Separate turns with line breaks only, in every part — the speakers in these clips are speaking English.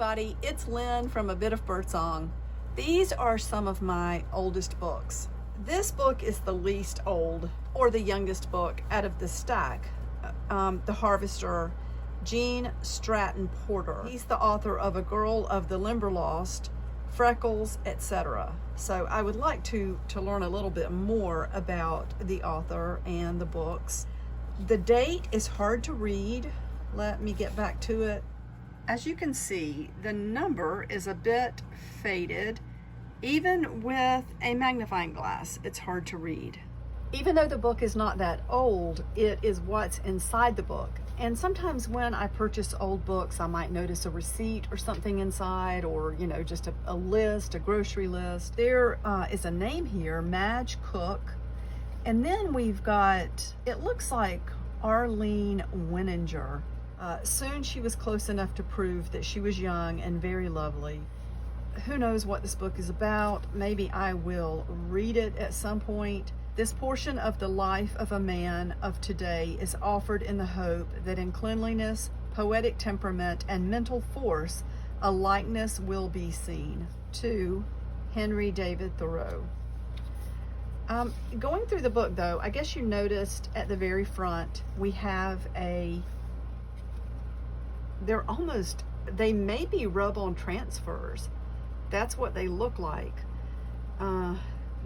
everybody, it's Lynn from A Bit of Birdsong. These are some of my oldest books. This book is the least old, or the youngest book out of the stack. The Harvester, Gene Stratton Porter. He's the author of A Girl of the Limberlost, Freckles, etc. So I would like to learn a little bit more about the author and the books. The date is hard to read. Let me get back to it. As you can see, the number is a bit faded. Even with a magnifying glass, it's hard to read. Even though the book is not that old, it is what's inside the book. And sometimes when I purchase old books, I might notice a receipt or something inside, or just a list, a grocery list. There is a name here, Madge Cook. And then we've got, it looks like Arlene Winninger. Soon she was close enough to prove that she was young and very lovely. Who knows what this book is about? Maybe I will read it at some point. This portion of the life of a man of today is offered in the hope that in cleanliness, poetic temperament, and mental force, a likeness will be seen. To Henry David Thoreau. Going through the book though, I guess you noticed at the very front, we have they may be rub-on transfers. That's what they look like.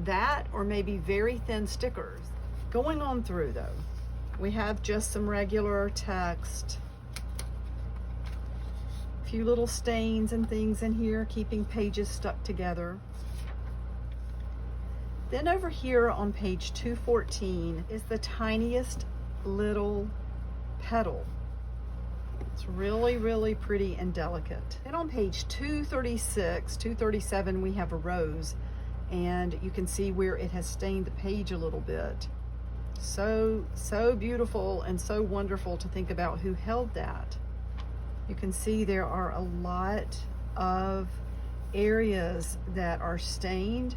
That or maybe very thin stickers. Going on through though, we have just some regular text. A few little stains and things in here, keeping pages stuck together. Then over here on page 214 is the tiniest little petal. It's really, really pretty and delicate. Then on page 236, 237, we have a rose, and you can see where it has stained the page a little bit. So beautiful and so wonderful to think about who held that. You can see there are a lot of areas that are stained,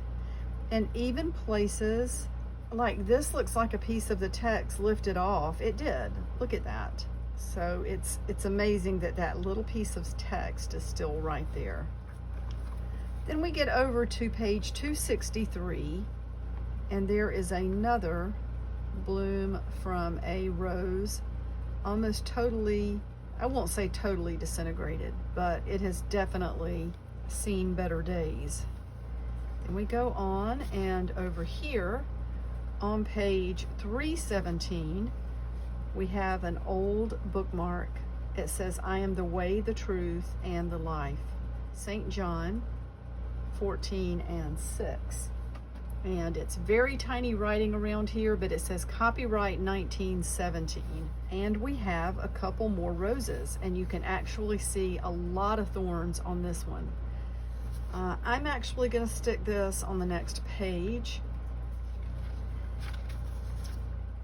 and even places like this looks like a piece of the text lifted off. It did. Look at that. So it's amazing that that little piece of text is still right there. Then we get over to page 263, and there is another bloom from a rose, almost totally, I won't say totally disintegrated, but it has definitely seen better days. Then we go on, and over here on page 317, we have an old bookmark. It says, I am the way, the truth, and the life. St. John 14:6. And it's very tiny writing around here, but it says copyright 1917. And we have a couple more roses, and you can actually see a lot of thorns on this one. I'm actually going to stick this on the next page.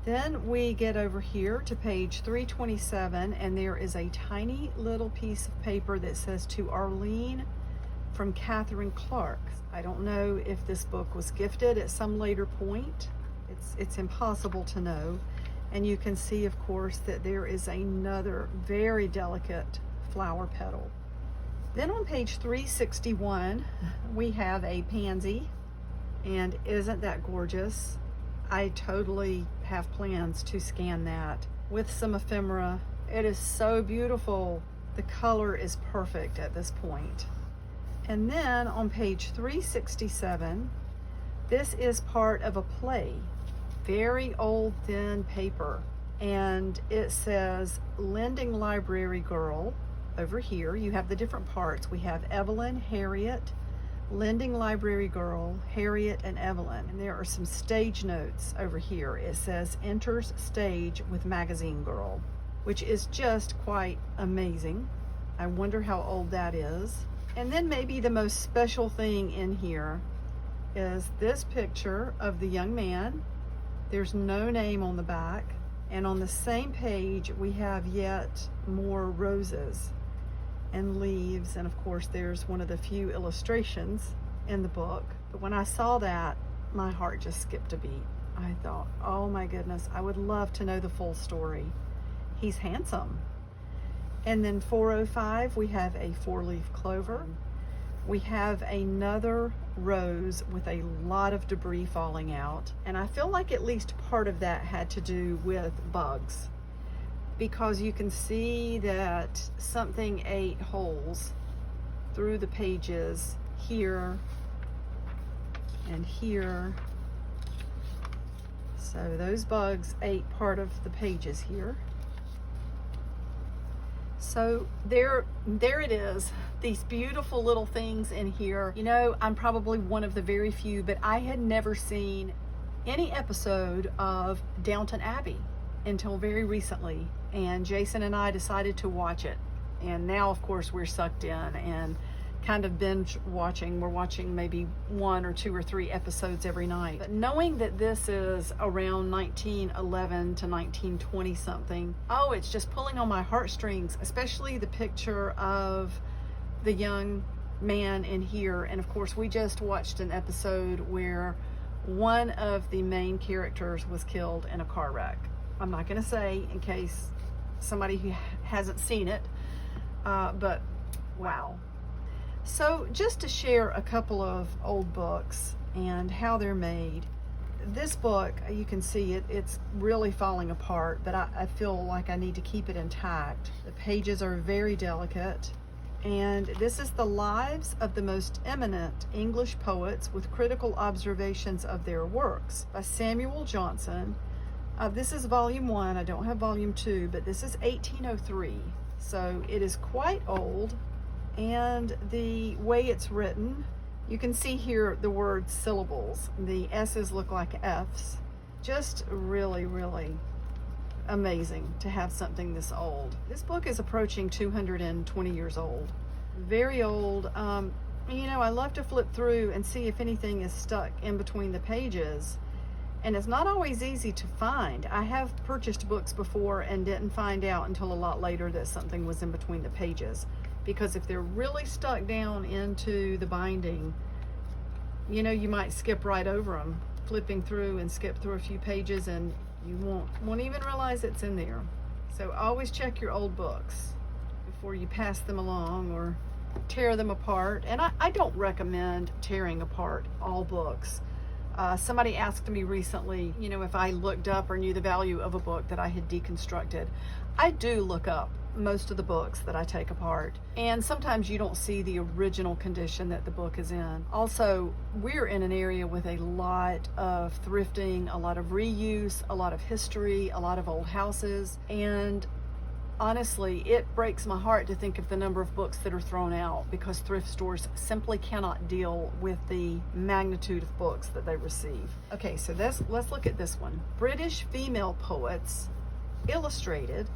Then we get over here to page 327, and there is a tiny little piece of paper that says, to Arlene from Catherine Clark. I don't know if this book was gifted at some later point. It's impossible to know. And you can see, of course, that there is another very delicate flower petal. Then on page 361, we have a pansy, and isn't that gorgeous? I totally have plans to scan that with some ephemera. It is so beautiful. The color is perfect at this point. And then on page 367, this is part of a play, very old thin paper, and it says Lending Library Girl. Over here you have the different parts. We have Evelyn, Harriet, Lending Library Girl, Harriet, and Evelyn. And there are some stage notes over here. It says enters stage with Magazine Girl, which is just quite amazing. I wonder how old that is. And then maybe the most special thing in here is this picture of the young man. There's no name on the back. And on the same page, we have yet more roses and leaves, and of course there's one of the few illustrations in the book. But when I saw that, my heart just skipped a beat. I thought, oh my goodness, I would love to know the full story. He's handsome. And then 405, we have a 4-leaf clover. We have another rose with a lot of debris falling out. And I feel like at least part of that had to do with bugs, because you can see that something ate holes through the pages here and here. So those bugs ate part of the pages here. So there it is, these beautiful little things in here. You know, I'm probably one of the very few, but I had never seen any episode of Downton Abbey until very recently, and Jason and I decided to watch it. And now, of course, we're sucked in and kind of binge watching. We're watching maybe 1 or 2 or 3 episodes every night. But knowing that this is around 1911 to 1920 something, oh, it's just pulling on my heartstrings, especially the picture of the young man in here. And of course, we just watched an episode where one of the main characters was killed in a car wreck. I'm not going to say in case somebody who hasn't seen it, but wow. So just to share a couple of old books and how they're made. This book, you can see it's really falling apart, but I feel like I need to keep it intact. The pages are very delicate. And this is the lives of the most eminent English poets with critical observations of their works by Samuel Johnson. This is volume 1. I don't have volume 2, but this is 1803. So it is quite old. And the way it's written, you can see here the word syllables. The S's look like F's. Just really, really amazing to have something this old. This book is approaching 220 years old. Very old. You know, I love to flip through and see if anything is stuck in between the pages. And it's not always easy to find. I have purchased books before and didn't find out until a lot later that something was in between the pages. Because if they're really stuck down into the binding, you know, you might skip right over them, flipping through and skip through a few pages, and you won't even realize it's in there. So always check your old books before you pass them along or tear them apart. And I don't recommend tearing apart all books. Somebody asked me recently, you know, if I looked up or knew the value of a book that I had deconstructed. I do look up most of the books that I take apart, and sometimes you don't see the original condition that the book is in. Also, we're in an area with a lot of thrifting, a lot of reuse, a lot of history, a lot of old houses, and honestly, it breaks my heart to think of the number of books that are thrown out because thrift stores simply cannot deal with the magnitude of books that they receive. Okay, so let's look at this one. British Female Poets, Illustrated.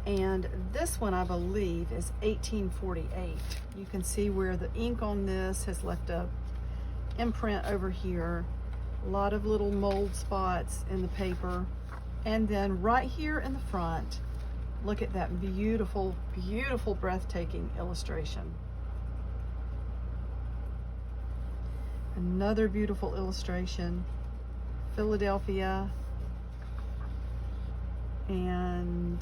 And this one, I believe, is 1848. You can see where the ink on this has left a imprint over here. A lot of little mold spots in the paper. And then right here in the front, look at that beautiful, beautiful, breathtaking illustration. Another beautiful illustration. Philadelphia. And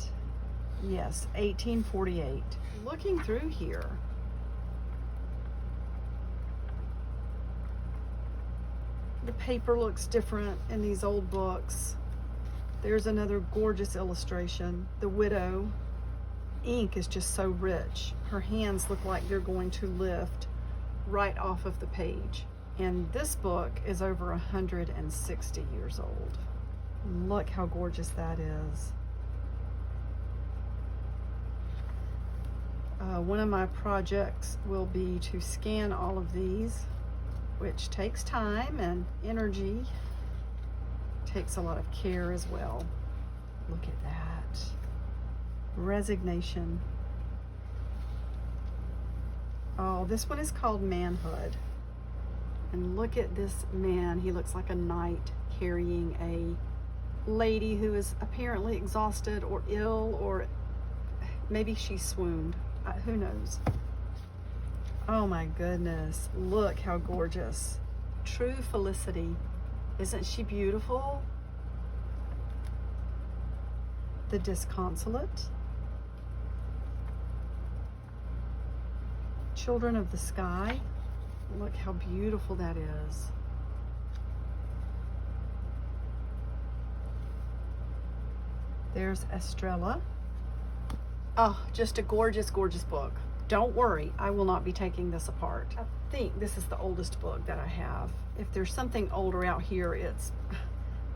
yes, 1848. Looking through here, the paper looks different in these old books. There's another gorgeous illustration. The widow. Ink is just so rich. Her hands look like they're going to lift right off of the page. And this book is over 160 years old. Look how gorgeous that is. One of my projects will be to scan all of these, which takes time and energy, takes a lot of care as well. Look at that. Resignation. Oh, this one is called Manhood. And look at this man. He looks like a knight carrying a lady who is apparently exhausted or ill, or maybe she swooned. Who knows? Oh my goodness. Look how gorgeous. True Felicity. Isn't she beautiful? The Disconsolate. Children of the Sky. Look how beautiful that is. There's Estrella. Oh, just a gorgeous, gorgeous book. Don't worry, I will not be taking this apart. I think this is the oldest book that I have. If there's something older out here, it's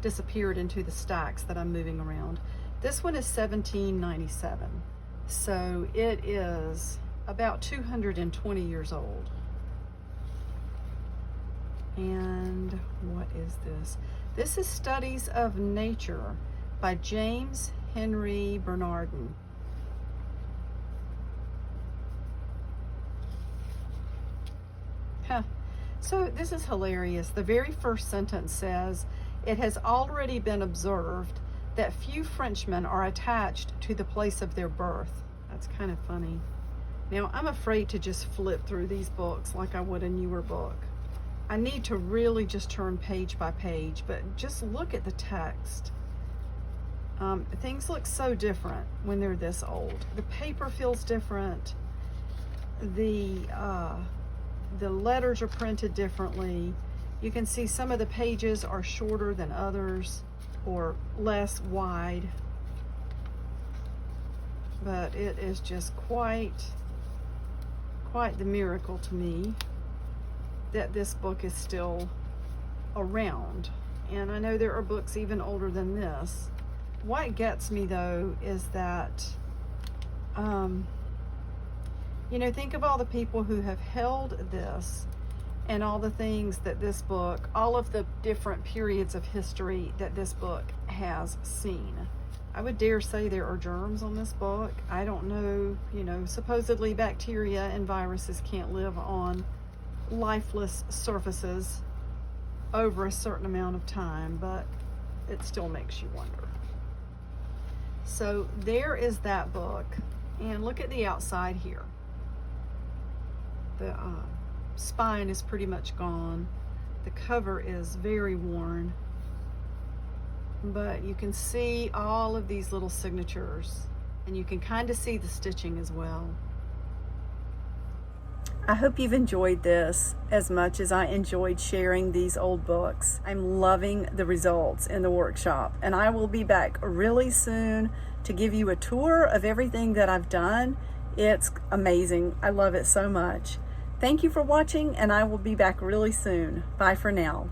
disappeared into the stacks that I'm moving around. This one is 1797. So it is about 220 years old. And what is this? This is Studies of Nature by James Henry Bernardin. Huh. So this is hilarious. The very first sentence says, "It has already been observed that few Frenchmen are attached to the place of their birth." That's kind of funny. Now, I'm afraid to just flip through these books like I would a newer book. I need to really just turn page by page, but just look at the text. Things look so different when they're this old. The paper feels different. The letters are printed differently. You can see some of the pages are shorter than others or less wide. But it is just quite the miracle to me that this book is still around. And I know there are books even older than this. What gets me though is that, think of all the people who have held this and all the things that this book, all of the different periods of history that this book has seen. I would dare say there are germs on this book. I don't know, supposedly bacteria and viruses can't live on lifeless surfaces over a certain amount of time, but it still makes you wonder. So there is that book, and look at the outside here. The spine is pretty much gone. The cover is very worn, but you can see all of these little signatures, and you can kind of see the stitching as well. I hope you've enjoyed this as much as I enjoyed sharing these old books. I'm loving the results in the workshop, and I will be back really soon to give you a tour of everything that I've done. It's amazing. I love it so much. Thank you for watching, and I will be back really soon. Bye for now.